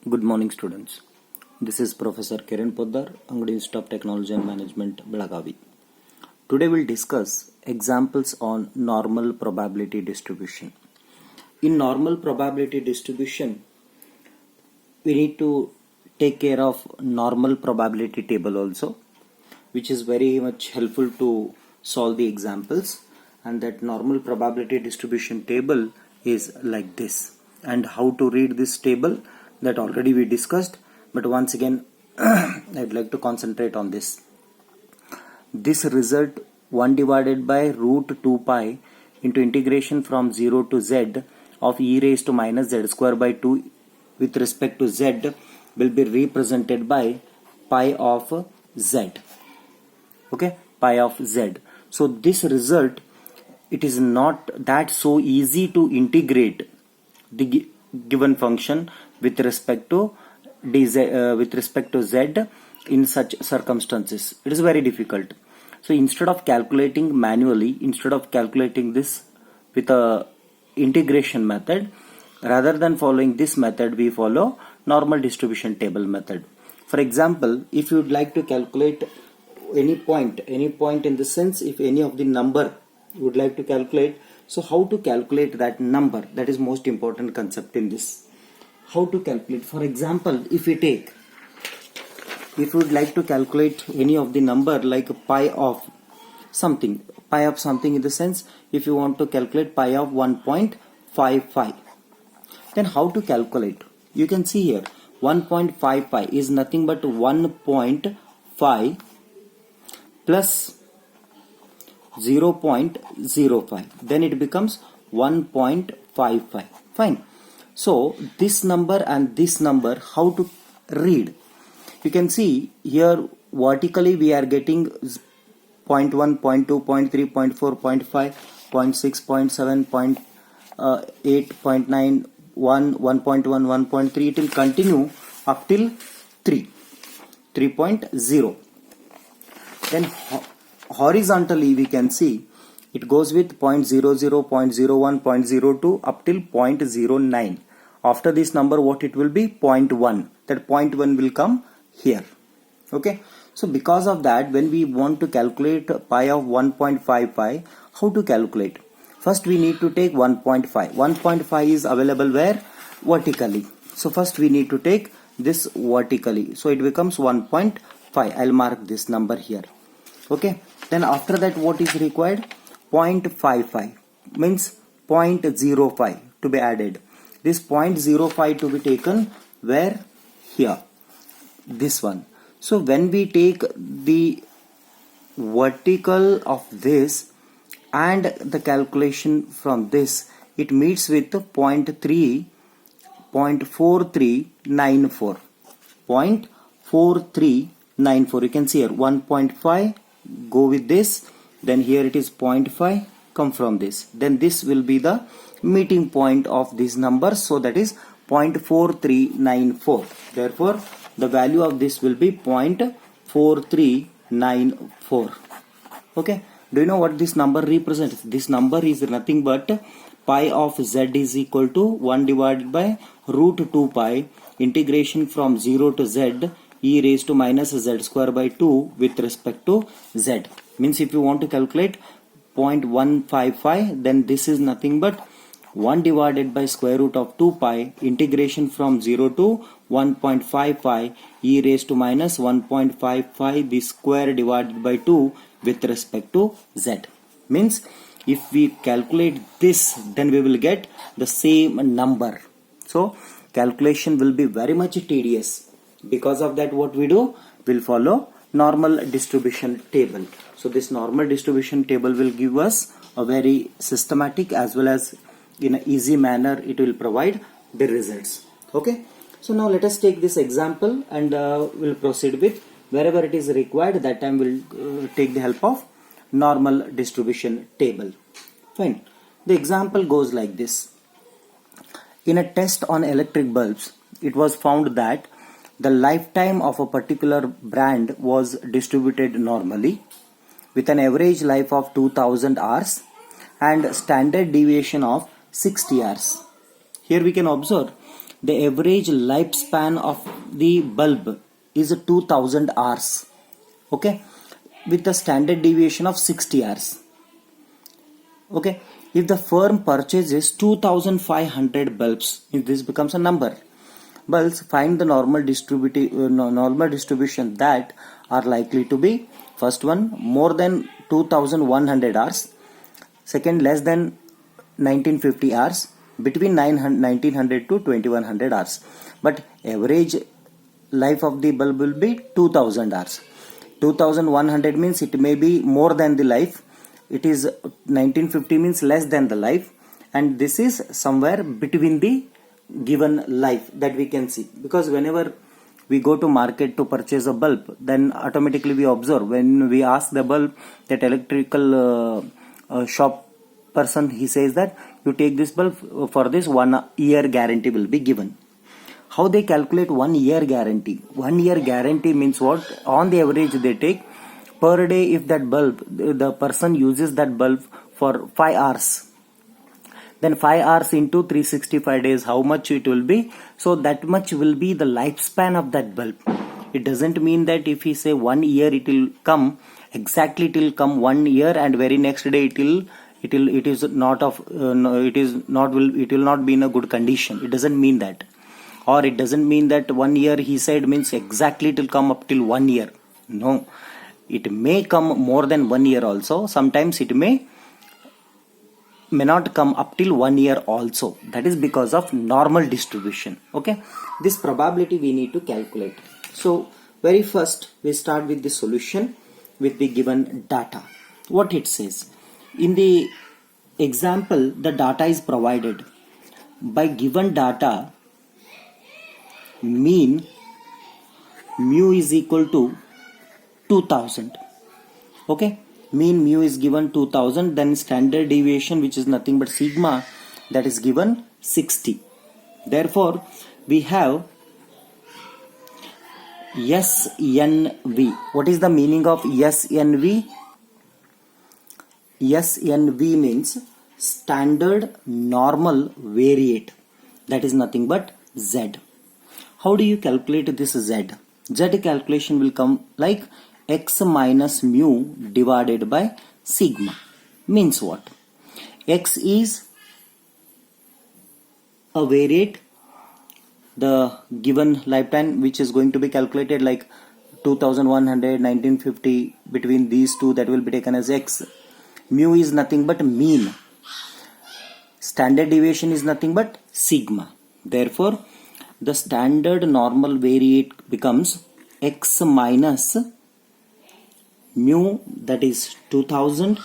Good morning, students. This is Professor Kiran Poddar, Angadi Institute of Technology and Management, Belagavi. Today we'll discuss examples on normal probability distribution. In normal probability distribution, we need to take care of normal probability table also, which is very much helpful to solve the examples. And that normal probability distribution table is like this. And how to read this table, that already we discussed, but once again I'd like to concentrate on this. This result 1 divided by root 2 pi into integration from 0 to z of e raised to minus z square by 2 with respect to z will be represented by pi of z. Okay, pi of z. So this result, it is not that so easy to integrate the given function with respect to z in such circumstances. It is very difficult. So instead of calculating manually, instead of calculating this with a integration method, rather than following this method, we follow normal distribution table method. For example, if you would like to calculate any point in the sense, if any of the number you would like to calculate, so how to calculate that number, that is most important concept in this. How to calculate? For example, if you would like to calculate any of the number like pi of something in the sense, if you want to calculate pi of 1.55, then how to calculate? You can see here 1.5 pi is nothing but 1.5 plus 0.05, then it becomes 1.55. Fine. So this number and this number, how to read? You can see here vertically we are getting 0.1, 0.2, 0.3, 0.4, 0.5, 0.6, 0.7, 0.8, 0.9, 1, 1.1, 1.3. It will continue up till 3.0. Then horizontally we can see it goes with 0.00, 0.01, 0.02 up till 0.09. After this number, what it will be? 0.1. That 0.1 will come here. Okay. So because of that, when we want to calculate pi of 1.55, how to calculate? First we need to take 1.5. 1.5 is available where? Vertically. So first we need to take this vertically. So it becomes 1.5. I'll mark this number here. Okay. Then after that, what is required? 0.55 means 0.05 to be added. This 0.05 to be taken where? Here. This one. So when we take the vertical of this and the calculation from this, it meets with 0.4394. 0.4394. You can see here 1.5, go with this. Then here it is 0.5, come from this. Then this will be the meeting point of this number. So that is 0.4394. Therefore, the value of this will be 0.4394. Okay. Do you know what this number represents? This number is nothing but pi of z is equal to 1 divided by root 2 pi integration from 0 to z e raised to minus z square by 2 with respect to z. Means if you want to calculate 0.155, then this is nothing but 1 divided by square root of 2 pi integration from 0 to 1.55 e raised to minus 1.55 the square divided by 2 with respect to z. Means if we calculate this, then we will get the same number. So calculation will be very much tedious. Because of that, what we do? We'll follow normal distribution table. So this normal distribution table will give us a very systematic as well as in an easy manner it will provide the results. Okay. So now let us take this example and we'll proceed with wherever it is required. That time we'll take the help of normal distribution table. Fine. The example goes like this. In a test on electric bulbs, it was found that the lifetime of a particular brand was distributed normally with an average life of 2000 hours and standard deviation of 60 hours. Here we can observe the average lifespan of the bulb is 2000 hours. Okay, with the standard deviation of 60 hours. Okay, if the firm purchases 2500 bulbs, this becomes a number. Bulbs, find the normal distribution that are likely to be: first one, more than 2100 hours; second, less than 1950 hours; between 1900 to 2100 hours. But average life of the bulb will be 2000 hours. 2100 means it may be more than the life. It is 1950 means less than the life, and this is somewhere between the given life that we can see. Because whenever we go to market to purchase a bulb, then automatically we observe, when we ask the bulb, that electrical shop person, he says that you take this bulb, for this 1 year guarantee will be given. How they calculate 1 year guarantee? 1 year guarantee means what? On the average they take per day. If that bulb, the person uses that bulb for 5 hours, then 5 hours into 365 days, how much it will be? So that much will be the lifespan of that bulb. It doesn't mean that if he say 1 year it will come, exactly it will come 1 year and very next day it will not be in a good condition. It doesn't mean that. Or it doesn't mean that 1 year he said means exactly it will come up till 1 year. No, it may come more than 1 year also. Sometimes it may not come up till 1 year also. That is because of normal distribution. Okay, this probability we need to calculate. So very first we start with the solution with the given data. What it says in the example, the data is provided. By given data, mean mu is equal to 2000. Okay, mean mu is given 2000, then standard deviation, which is nothing but sigma, that is given 60. Therefore we have SNV. What is the meaning of SNV? SNV means standard normal variate, that is nothing but Z. How do you calculate this Z? Z calculation will come like x minus mu divided by sigma. Means what? X is a variate, the given lifetime, which is going to be calculated like 2100, 1950, between these two, that will be taken as x. Mu is nothing but mean. Standard deviation is nothing but sigma. Therefore the standard normal variate becomes x minus mu, that is 2000,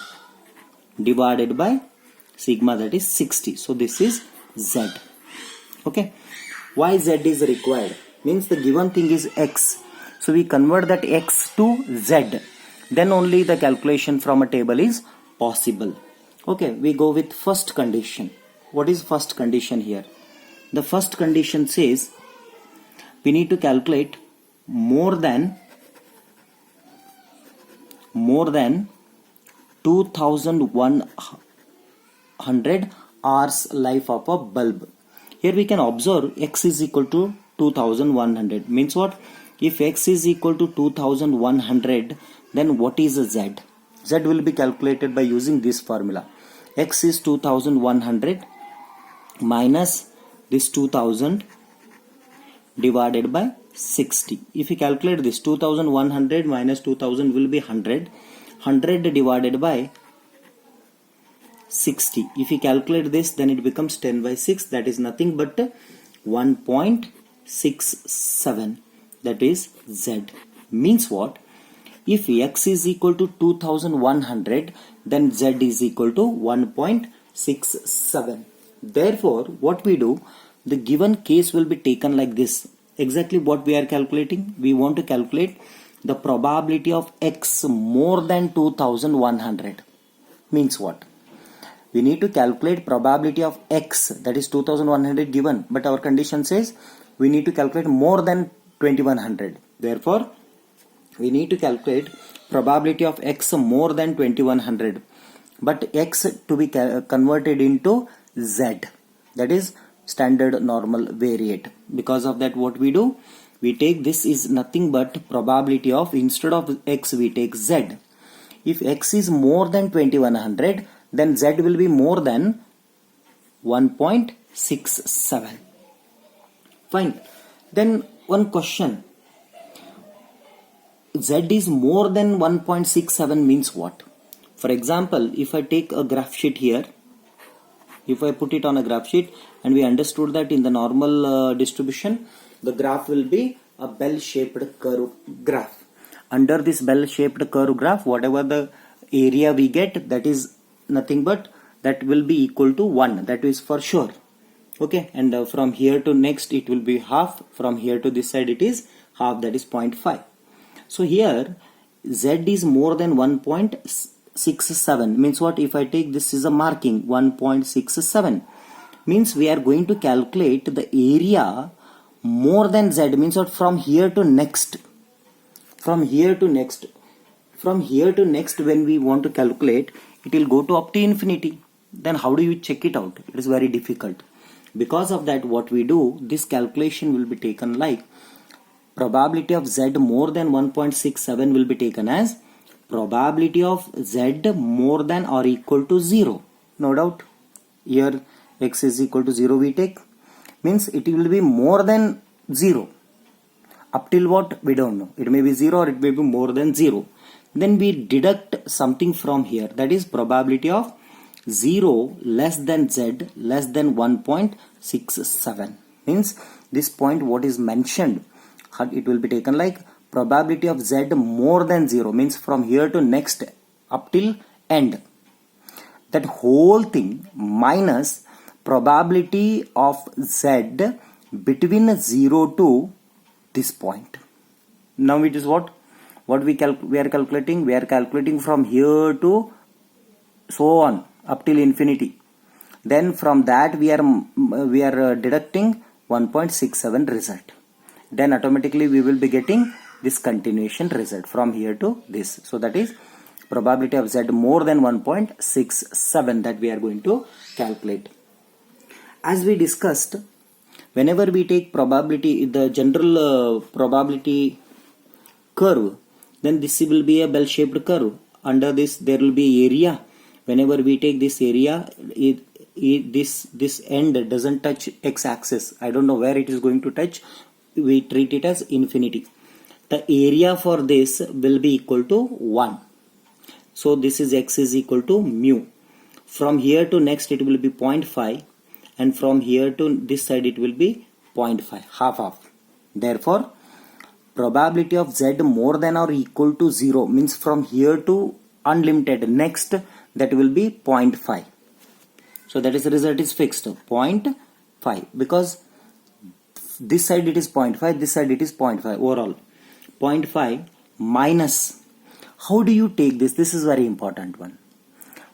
divided by sigma, that is 60. So this is Z. Okay, why Z is required? Means the given thing is x, so we convert that x to Z, then only the calculation from a table is possible. Okay, we go with first condition. What is first condition here? The first condition says we need to calculate more than 2100 hours life of a bulb. Here we can observe x is equal to 2100. Means what? If x is equal to 2100, then what is Z? Z will be calculated by using this formula. X is 2100 minus this 2000 divided by 60. If you calculate this, 2100 minus 2000 will be 100. 100 divided by 60. If you calculate this, then it becomes 10 by 6. That is nothing but 1.67. That is Z. Means what? If x is equal to 2100, then Z is equal to 1.67. Therefore, what we do, the given case will be taken like this. Exactly what we are calculating? We want to calculate the probability of x more than 2100. Means what? We need to calculate probability of x, that is 2100 given, but our condition says we need to calculate more than 2100. Therefore, we need to calculate probability of x more than 2100, but x to be converted into Z. That is, standard normal variate. Because of that, what we do, we take this is nothing but probability of, instead of x we take z. If x is more than 2100, then z will be more than 1.67. Fine. Then one question, z is more than 1.67 means what? For example, if I take a graph sheet here, if I put it on a graph sheet, and we understood that in the normal distribution, the graph will be a bell-shaped curve graph. Under this bell-shaped curve graph, whatever the area we get, that is nothing but that will be equal to 1. That is for sure. Okay, and from here to next it will be half. From here to this side it is half, that is 0.5. So here z is more than 1.67 means what? If I take this is a marking 1.67 means we are going to calculate the area more than z, means what? From here to next. From here to next when we want to calculate, it will go to up to infinity. Then how do you check it out? It is very difficult. Because of that, what we do, this calculation will be taken like probability of z more than 1.67 will be taken as probability of z more than or equal to 0. No doubt. Here x is equal to 0 we take. Means it will be more than 0. Up till what? We don't know. It may be 0 or it may be more than 0. Then we deduct something from here. That is probability of 0 less than z less than 1.67. Means this point what is mentioned, it will be taken like probability of z more than 0. Means from here to next up till end. That whole thing minus probability of z between 0 to this point. Now it is what we are calculating. We are calculating from here to so on up till infinity. Then from that we are deducting 1.67 result. Then automatically we will be getting this continuation result from here to this. So that is probability of z more than 1.67 that we are going to calculate. As we discussed, whenever we take probability, the general probability curve, then this will be a bell-shaped curve. Under this there will be area. Whenever we take this area, this end doesn't touch x-axis. I don't know where it is going to touch. We treat it as infinity. The area for this will be equal to 1. So this is x is equal to mu. From here to next it will be 0.5, and from here to this side it will be 0.5, half. Therefore, probability of z more than or equal to 0 means from here to unlimited next, that will be 0.5. So that is the result is fixed 0.5, because this side it is 0.5, this side it is 0.5 overall. 0.5 minus, how do you take this? This is very important one.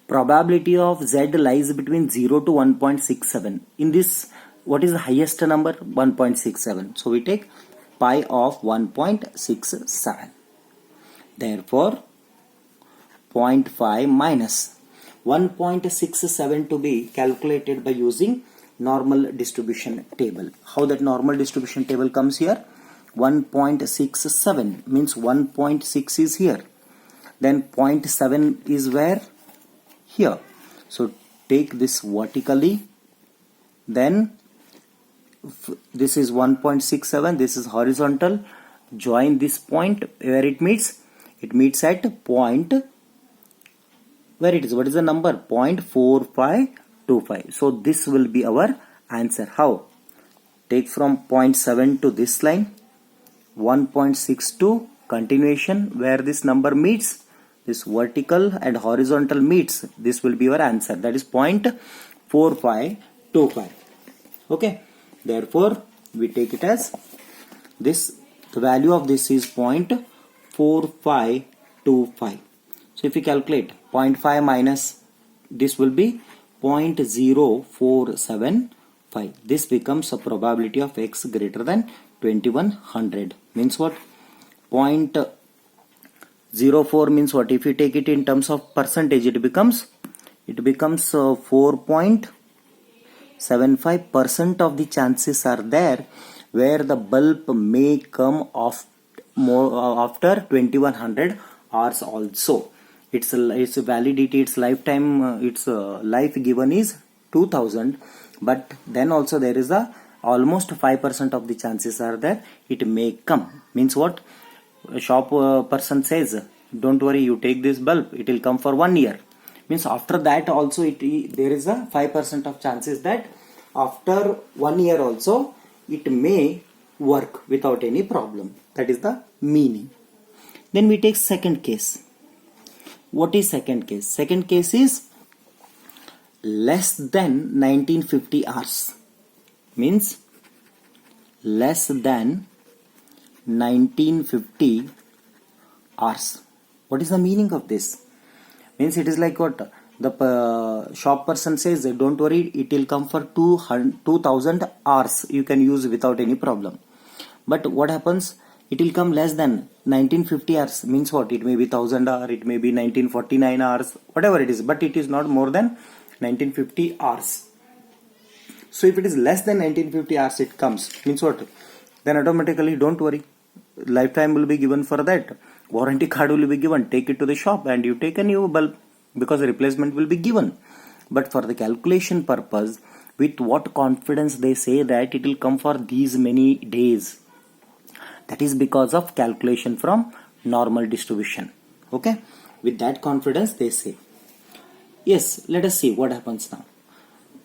Probability of z lies between 0 to 1.67. In this, what is the highest number? 1.67. So we take pi of 1.67. Therefore, 0.5 minus 1.67 to be calculated by using normal distribution table. How that normal distribution table comes here? 1.67 means 1.6 is here. Then 0.7 is where? Here. So take this vertically. Then this is 1.67. This is horizontal. Join this point where it meets. It meets at point. Where it is? What is the number? 0.4525. So this will be our answer. How? Take from 0.7 to this line. 1.62 continuation where this number meets. This vertical and horizontal meets. This will be our answer. That is 0.4525. Okay. Therefore, we take it as this. The value of this is 0.4525. So if we calculate 0.5 minus this will be 0.0475. This becomes a probability of x greater than 2100. Means what? 0.04 means what? If you take it in terms of percentage, it becomes 4.02. 75% of the chances are there where the bulb may come off more after 2100 hours also. Its validity, its lifetime, its life given is 2000, but then also there is a almost 5% of the chances are there it may come. Means what? A shop person says, don't worry, you take this bulb, it will come for 1 year. Means after that also there is a 5% of chances that after 1 year also it may work without any problem. That is the meaning. Then we take second case. What is second case? Second case is less than 1950 hours. Means less than 1950 hours. What is the meaning of this? Means it is like what the shop person says, don't worry, it will come for 2000 hours, you can use without any problem. But what happens? It will come less than 1950 hours. Means what? It may be 1000 hours, it may be 1949 hours, whatever it is, but it is not more than 1950 hours. So if it is less than 1950 hours it comes, means what? Then automatically, don't worry, lifetime will be given for that, warranty card will be given, take it to the shop and you take a new bulb, because a replacement will be given. But for the calculation purpose, with what confidence they say that it will come for these many days? That is because of calculation from normal distribution. Okay, with that confidence they say. Yes, let us see what happens now.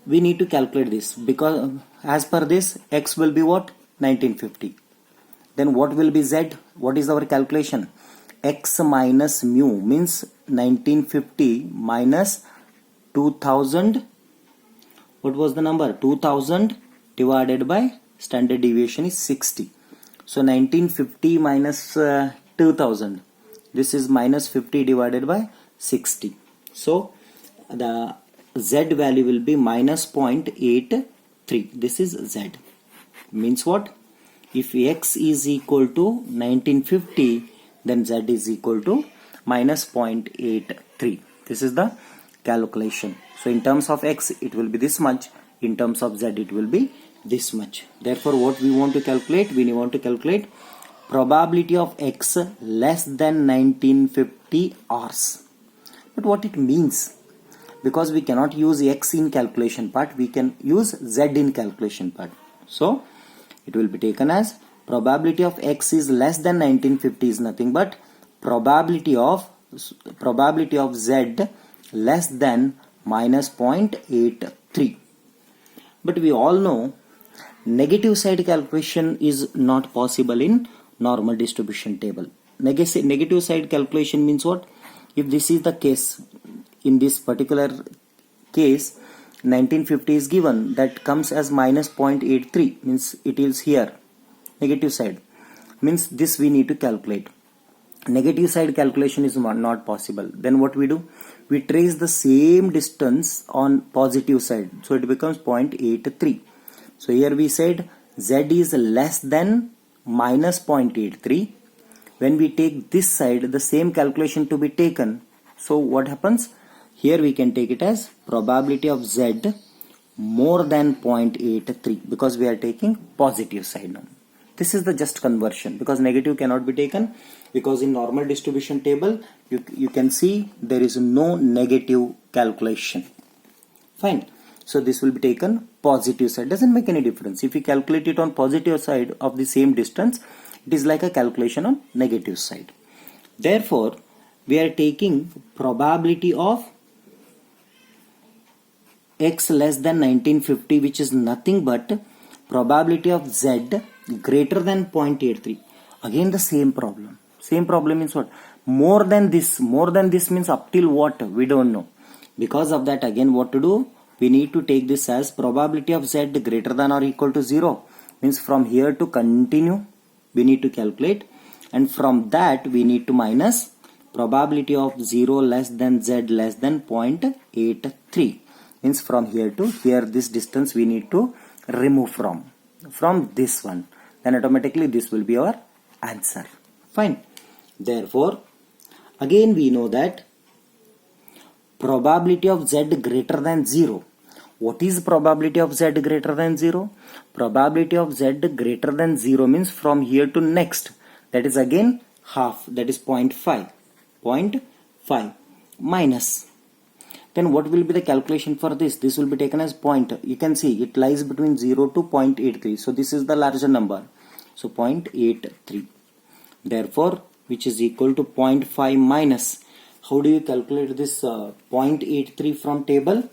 We need to calculate this, because as per this x will be what? 1950. Then what will be z? What is our calculation? X minus mu, means 1950 minus 2000. What was the number? 2000 divided by standard deviation is 60. So 1950 minus 2000, this is minus 50 divided by 60. So the z value will be minus 0.83. This is z. Means what? If x is equal to 1950, then z is equal to minus 0.83. This is the calculation. So in terms of x it will be this much, in terms of z it will be this much. Therefore what we want to calculate? We want to calculate probability of x less than 1950 hours. But what it means? Because we cannot use x in calculation part, we can use z in calculation part. So it will be taken as probability of x is less than 1950 is nothing but probability of z less than minus 0.83. But we all know negative side calculation is not possible in normal distribution table. Negative side calculation means what? If this is the case, in this particular case 1950 is given, that comes as minus 0.83, means it is here negative side, means this we need to calculate. Negative side calculation is not possible. Then what we do? We trace the same distance on positive side, so it becomes 0.83. So here we said z is less than minus 0.83. When we take this side, the same calculation to be taken. So what happens? Here we can take it as probability of z more than 0.83, because we are taking positive side now. This is the just conversion, because negative cannot be taken, because in normal distribution table you can see there is no negative calculation. Fine. So this will be taken positive side. Doesn't make any difference. If we calculate it on positive side of the same distance, it is like a calculation on negative side. Therefore, we are taking probability of x less than 1950, which is nothing but probability of z greater than 0.83. Again the same problem. Same problem means what? More than this. More than this means up till what? We don't know. Because of that, again what to do? We need to take this as probability of z greater than or equal to 0. Means from here to continue we need to calculate, and from that we need to minus probability of 0 less than z less than 0.83. Means from here to here, this distance we need to remove from this one. Then automatically this will be our answer. Fine. Therefore, again we know that probability of z greater than 0. What is probability of z greater than 0? Probability of z greater than 0 means from here to next. That is again half. That is 0.5. 0.5 minus. Then what will be the calculation for this? This will be taken as point. You can see it lies between 0 to 0.83. So this is the larger number. So 0.83. Therefore, which is equal to 0.5 minus. How do you calculate this 0.83 from table?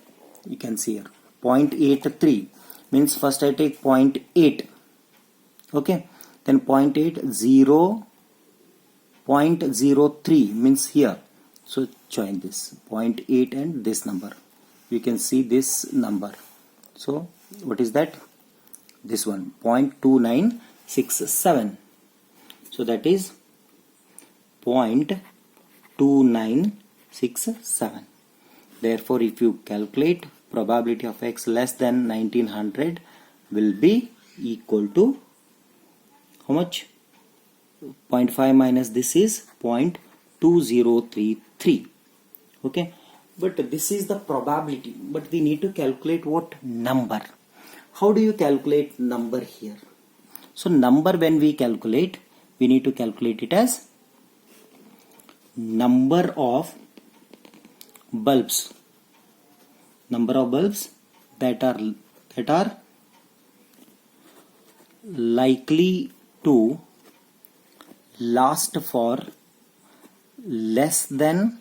You can see here. 0.83 means first I take 0.8. Okay. Then 0.8, 0, 0.03 means here. So join this 0.8 and this number. You can see this number. So what is that? This one 0.2967. So that is 0.2967. Therefore, if you calculate probability of x less than 1900 will be equal to how much? 0.5 minus this is 0.2033. Okay, but this is the probability, but we need to calculate what number. How do you calculate number here? So number, when we calculate, we need to calculate it as number of bulbs. Number of bulbs that are likely to last for less than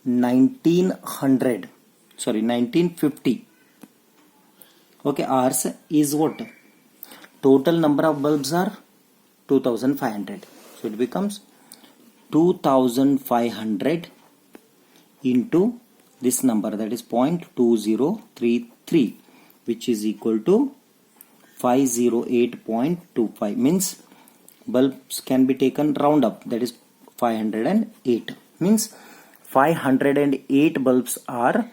1950. Okay, hours is what? Total number of bulbs are 2500. So it becomes 2500 into this number, that is 0.2033, which is equal to 508.25. Means bulbs can be taken round up, that is 508. Means 508 bulbs are,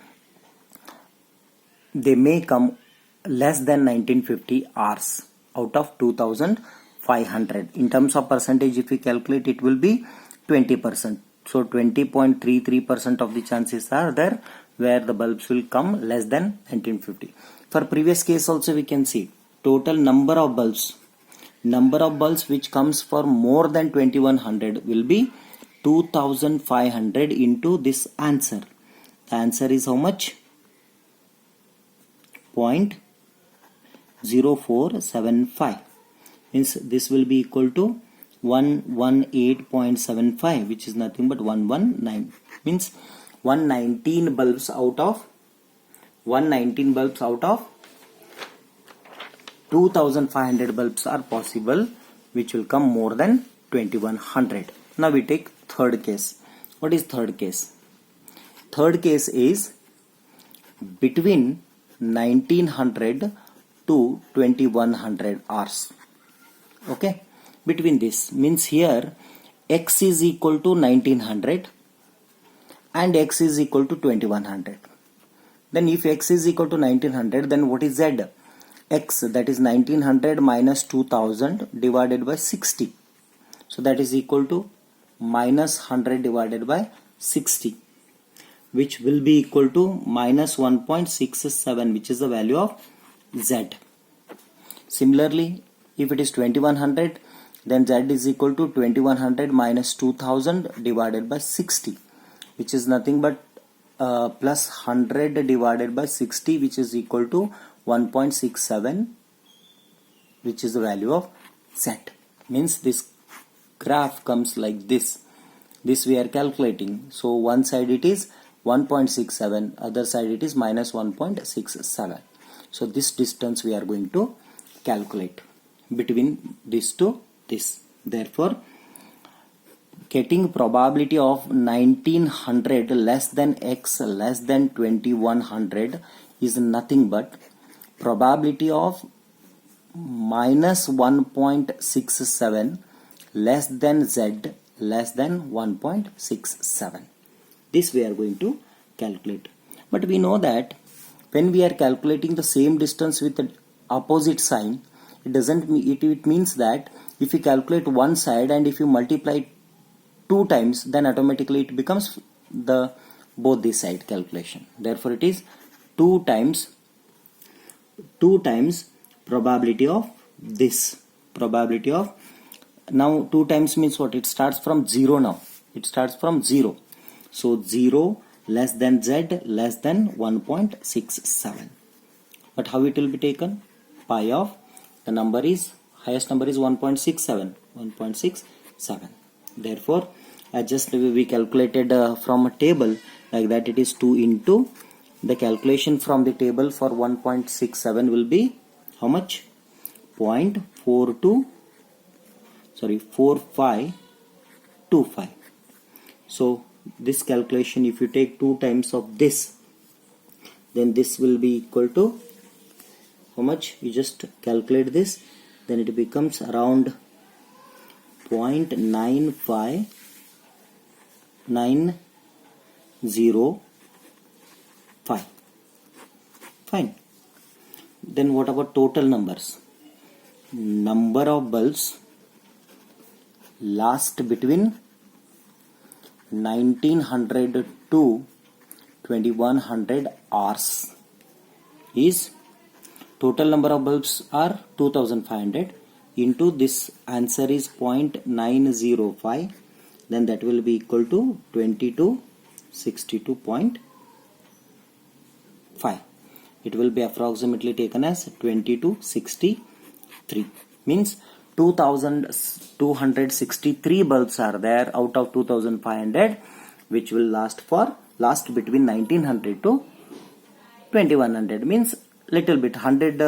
they may come less than 1950 hours out of 2500. In terms of percentage, if we calculate, it will be 20%. So 20.33% of the chances are there where the bulbs will come less than 1950. For previous case also we can see total number of bulbs which comes for more than 2100 will be 2500 into this answer. The answer is how much? 0.0475. Means this will be equal to 118.75, which is nothing but 119. Means 119 bulbs out of 2500 bulbs are possible, which will come more than 2100. Now we take third case. What is third case? Third case is between 1900 to 2100 hours. Okay, between this means here x is equal to 1900 and x is equal to 2100. Then if x is equal to 1900, then what is z? X, that is 1900 minus 2000 divided by 60. So that is equal to minus 100 divided by 60, which will be equal to minus 1.67, which is the value of z. Similarly, if it is 2100, then z is equal to 2100 minus 2000 divided by 60, which is nothing but plus 100 divided by 60, which is equal to 1.67, which is the value of z. Means this graph comes like this. This we are calculating. So one side it is 1.67, other side it is minus 1.67. So this distance we are going to calculate between this to this. Therefore, getting probability of 1900 less than x less than 2100 is nothing but probability of minus 1.67 less than z less than 1.67. This we are going to calculate. But we know that when we are calculating the same distance with the opposite sign, it means that if you calculate one side and if you multiply 2 times, then automatically it becomes the both this side calculation. Therefore it is 2 times probability of this. Probability of, now 2 times means what? It starts from 0 now. It starts from 0. So 0 less than z less than 1.67. But how it will be taken? Pi of the number is, highest number is 1.67. 1.67. Therefore, just we calculated from a table like that, it is 2 into the calculation from the table for 1.67 will be how much? 4525. So this calculation, if you take 2 times of this, then this will be equal to how much? You just calculate this, then it becomes around 0.95905. Fine. Then what about total numbers? Number of bulbs last between 1900 to 2100 hours is, total number of bulbs are 2500 into this answer is 0.905, then that will be equal to 2262.5. It will be approximately taken as 2263. Means 2263 bulbs are there out of 2500, which will last between 1900 to 2100. Means little bit 100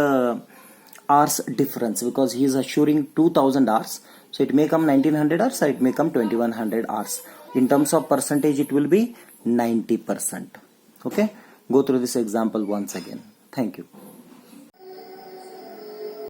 hours difference, because he is assuring 2000 hours, so it may come 1900 hours or it may come 2100 hours. In terms of percentage, it will be 90%. Okay, go through this example once again. Thank you.